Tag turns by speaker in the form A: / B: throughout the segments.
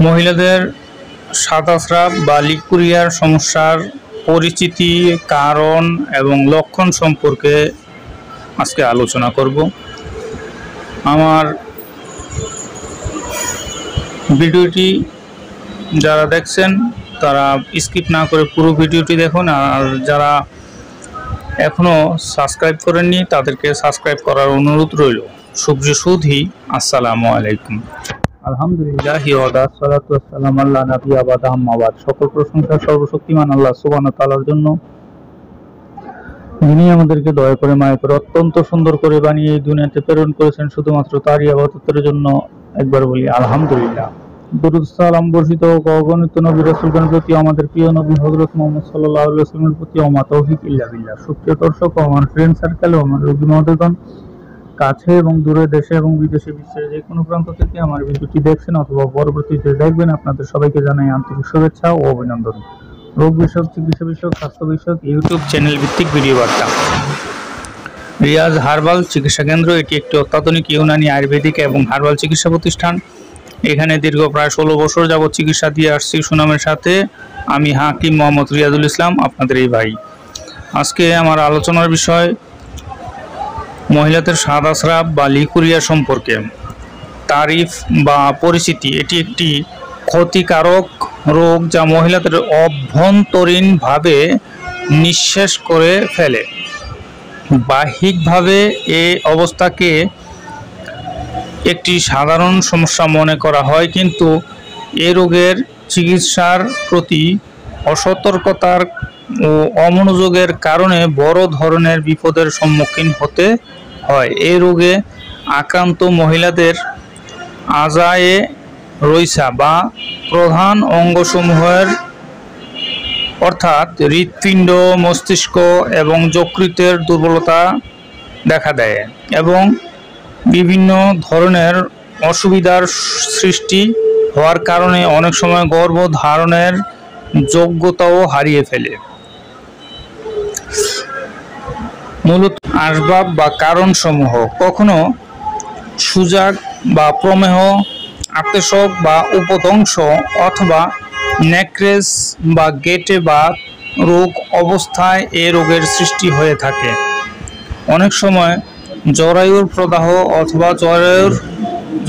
A: মহিলাদের সাদাস্রাব বা লিকুরিয়ার সমস্যার পরিচিতি, কারণ এবং লক্ষণ সম্পর্কে আজকে আলোচনা করব। আমার ভিডিওটি যারা দেখছেন তারা স্কিপ না করে পুরো ভিডিওটি দেখুন, আর যারা এখনও সাবস্ক্রাইব করেননি তাদেরকে সাবস্ক্রাইব করার অনুরোধ রইল। সুপ্রিয় সুধী, আসসালামু আলাইকুম। আলহামদুলিল্লাহ ওয়াসসালাতু ওয়াসসালামু আলা নাবিয়্যিনা বা'দা আম্মা বা'দ। সকল প্রশংসা সর্বশক্তিমান আল্লাহ সুবহানাহু ওয়া তাআলার জন্য, যিনি আমাদেরকে দয়া করে মায়া করে অত্যন্ত সুন্দর করে বানিয়ে এই দুনিয়াতে প্রেরণ করেছেন শুধুমাত্র তারই ইবাদতের জন্য। একবার বলি আলহামদুলিল্লাহ। দরুদ সালাম বর্ষিত অগণিত নবী রাসূলগণের প্রতি, আমাদের প্রিয় নবী হযরত মুহাম্মদ সাল্লাল্লাহু আলাইহি ওয়াসাল্লামের প্রতি, ওমা তৌফিক ইল্লা বিল্লাহ। সুপ্রিয় দর্শক, আমার ফ্রেন্ড সার্কেল ও আমার রোগী মহোদয়গণ, কাছে এবং দূরে, দেশে এবং বিদেশে, বিশ্বের যে কোনো প্রান্ত থেকে আমার ভিডিওটি দেখছেন অথবা পরবর্তীতে দেখবেন, আপনাদের সবাইকে জানাই আন্তরিক শুভেচ্ছা ও অভিনন্দন। রোগ বিষয়ক, চিকিৎসা বিষয়ক, স্বাস্থ্য বিষয়ক ইউটিউব চ্যানেল ভিত্তিক ভিডিও বার্তা রিয়াজ হার্বাল চিকিৎসা কেন্দ্র। এটি একটি অত্যাধুনিক ইউনানি, আয়ুর্বেদিক এবং হার্বাল চিকিৎসা প্রতিষ্ঠান। এখানে দীর্ঘ প্রায় 16 বছর যাবৎ চিকিৎসা দিয়ে আসছি সুনামের সাথে। আমি হাকিম মোহাম্মদ রিয়াজুল ইসলাম, আপনাদের এই ভাই। আজকে আমার আলোচনার বিষয় মহিলাদের সাদাস্রাব বা লিকুরিয়া সম্পর্কে তারিফ বা পরিচিতি। এটি একটি ক্ষতিকারক রোগ যা মহিলাদের অভ্যন্তরীণভাবে নিঃশেষ করে ফেলে। বাহ্যিকভাবে এই অবস্থাকে একটি সাধারণ সমস্যা মনে করা হয়, কিন্তু এ রোগের চিকিৎসার প্রতি অসতর্কতার ও অমনোযোগের কারণে বড় ধরনের বিপদের সম্মুখীন হতে হয়। এই রোগে আক্রান্ত মহিলাদের আজায়ে রইসা বা প্রধান অঙ্গসমূহের অর্থাৎ হৃৎপিণ্ড, মস্তিষ্ক এবং যকৃতের দুর্বলতা দেখা দেয় এবং বিভিন্ন ধরনের অসুবিধার সৃষ্টি হওয়ার কারণে অনেক সময় গর্ভধারণের যোগ্যতাও হারিয়ে ফেলে। মূলত আসবাব বা কারণসমূহ: কখনো সুজাক বা প্রমেহ, আত্মশোক বা উপদংশ, অথবা নেক্রেস বা গেটে বা রোগ অবস্থায় এ রোগের সৃষ্টি হয়ে থাকে। অনেক সময় জরায়ুর প্রদাহ অথবা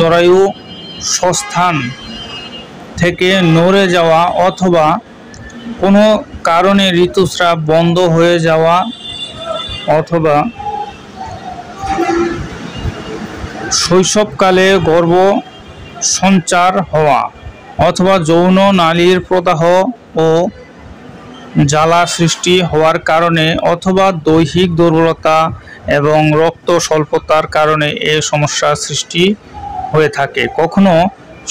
A: জরায়ু স্বস্থান থেকে নড়ে যাওয়া অথবা কোনো কারণে ঋতুস্রাব বন্ধ হয়ে যাওয়া অথবা শৈশবকালে গর্ভ সঞ্চার হওয়া অথবা যৌন নালীর প্রদাহ ও জ্বালা সৃষ্টি হওয়ার কারণে অথবা দৈহিক দুর্বলতা এবং রক্ত স্বল্পতার কারণে এই সমস্যার সৃষ্টি হয়ে থাকে। কখনো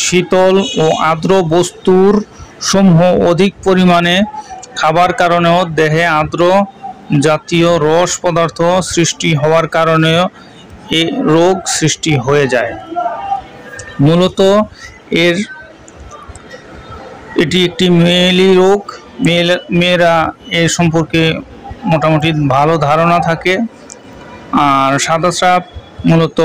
A: শীতল ও আর্দ্র বস্তুর সমূহ অধিক পরিমাণে খাবার কারণেও দেহে আর্দ্র জাতীয় রস পদার্থ সৃষ্টি হওয়ার কারণেও এ রোগ সৃষ্টি হয়ে যায়। মূলত এটি একটি মেয়েলি রোগ। মেয়েরা এর সম্পর্কে মোটামুটি ভালো ধারণা থাকে। আর সাদাস্রাব মূলত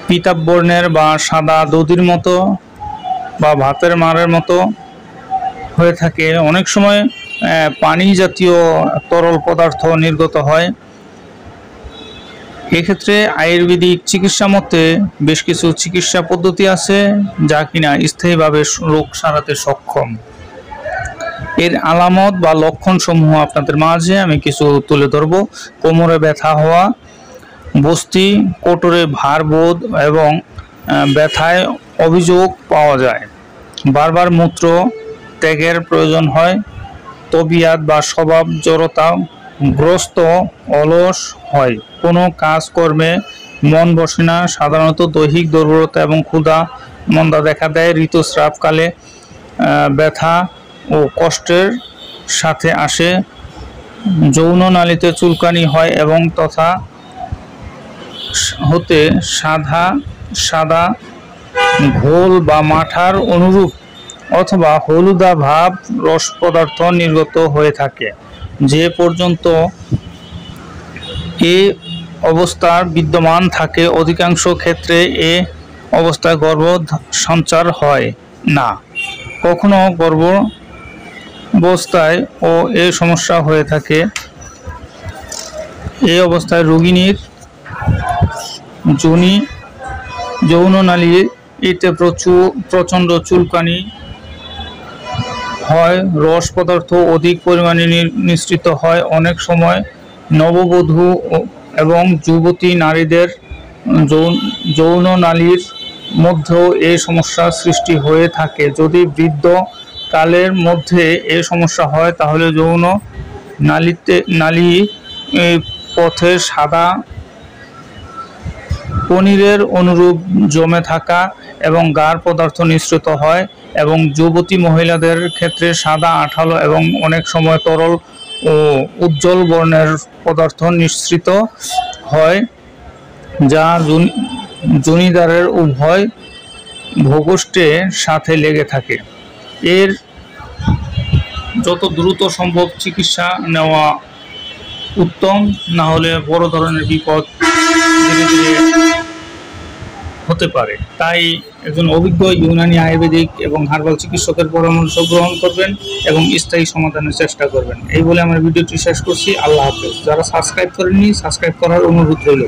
A: পিতাব বর্ণের বা সাদা দধির মতো বা ভাতের মারের মতো হয়ে থাকে। অনেক সময় পানি জাতীয় তরল পদার্থ নির্গত হয়। এক্ষেত্রে আয়ুর্বেদিক চিকিৎসা মতে বেশ কিছু চিকিৎসা পদ্ধতি আছে যা কিনা স্থায়ীভাবে রোগ সারাতে সক্ষম। এর আলামত বা লক্ষণ সমূহ আপনাদের মাঝে আমি কিছু তুলে ধরব। কোমরে ব্যথা হওয়া, বস্তি কোটরে ভার বোধ এবং ব্যথায় অভিযোগ পাওয়া যায়। বারবার মূত্র ত্যাগের প্রয়োজন হয়। তবিয়াত বা স্বভাব জড়তা গ্রস্ত, অলস হয়। কোনো কাজকর্মে মন বসে না। সাধারণত দৈহিক দুর্বলতা এবং ক্ষুধা মন্দা দেখা দেয়। ঋতুস্রাবকালে ব্যথা ও কষ্টের সাথে আসে। যৌন নালীতে চুলকানি হয় এবং তথা হতে সাদা ঘোল বা মাঠার অনুরূপ অথবা হলুদা ভাব রস পদার্থ নির্গত হয়ে থাকে। যে পর্যন্ত এ অবস্থার বিদ্যমান থাকে অধিকাংশ ক্ষেত্রে এ অবস্থায় গর্ভসঞ্চার হয় না। কখনো গর্ভাবস্থায় ও এই সমস্যা হয়ে থাকে। এই অবস্থায় রোগিণীর যৌননালীতে প্রচণ্ড চুলকানি হয়, রস পদার্থ অধিক পরিমাণে নিঃসৃত হয়। অনেক সময় নববধূ এবং যুবতী নারীদের যৌননালীর মধ্যেও এই সমস্যার সৃষ্টি হয়ে থাকে। যদি বৃদ্ধ কালের মধ্যে এই সমস্যা হয় তাহলে যৌন নালী পথে সাদা পনিরের অনুরূপ জমে থাকা এবং গাঢ় পদার্থ নিঃসৃত হয়, এবং যুবতী মহিলাদের ক্ষেত্রে সাদা আঠালো এবং অনেক সময় তরল ও উজ্জ্বল বর্ণের পদার্থ নিঃসৃত হয়, যা যোনিদ্বারের উভয় ভূগোষ্ঠের সাথে লেগে থাকে। এর যত দ্রুত সম্ভব চিকিৎসা নেওয়া উত্তম, না হলে বড় ধরনের বিপদ ধীরে ধীরে হতে পারে। তাই একজন অভিজ্ঞ ইউনানি, আয়ুর্বেদিক এবং হার্বাল চিকিৎসকের পরামর্শ গ্রহণ করবেন এবং স্থায়ী সমাধানের চেষ্টা করবেন। এই বলে আমার ভিডিওটি শেষ করছি। আল্লাহ হাফেজ। যারা সাবস্ক্রাইব করেননি, সাবস্ক্রাইব করার অনুরোধ রইল।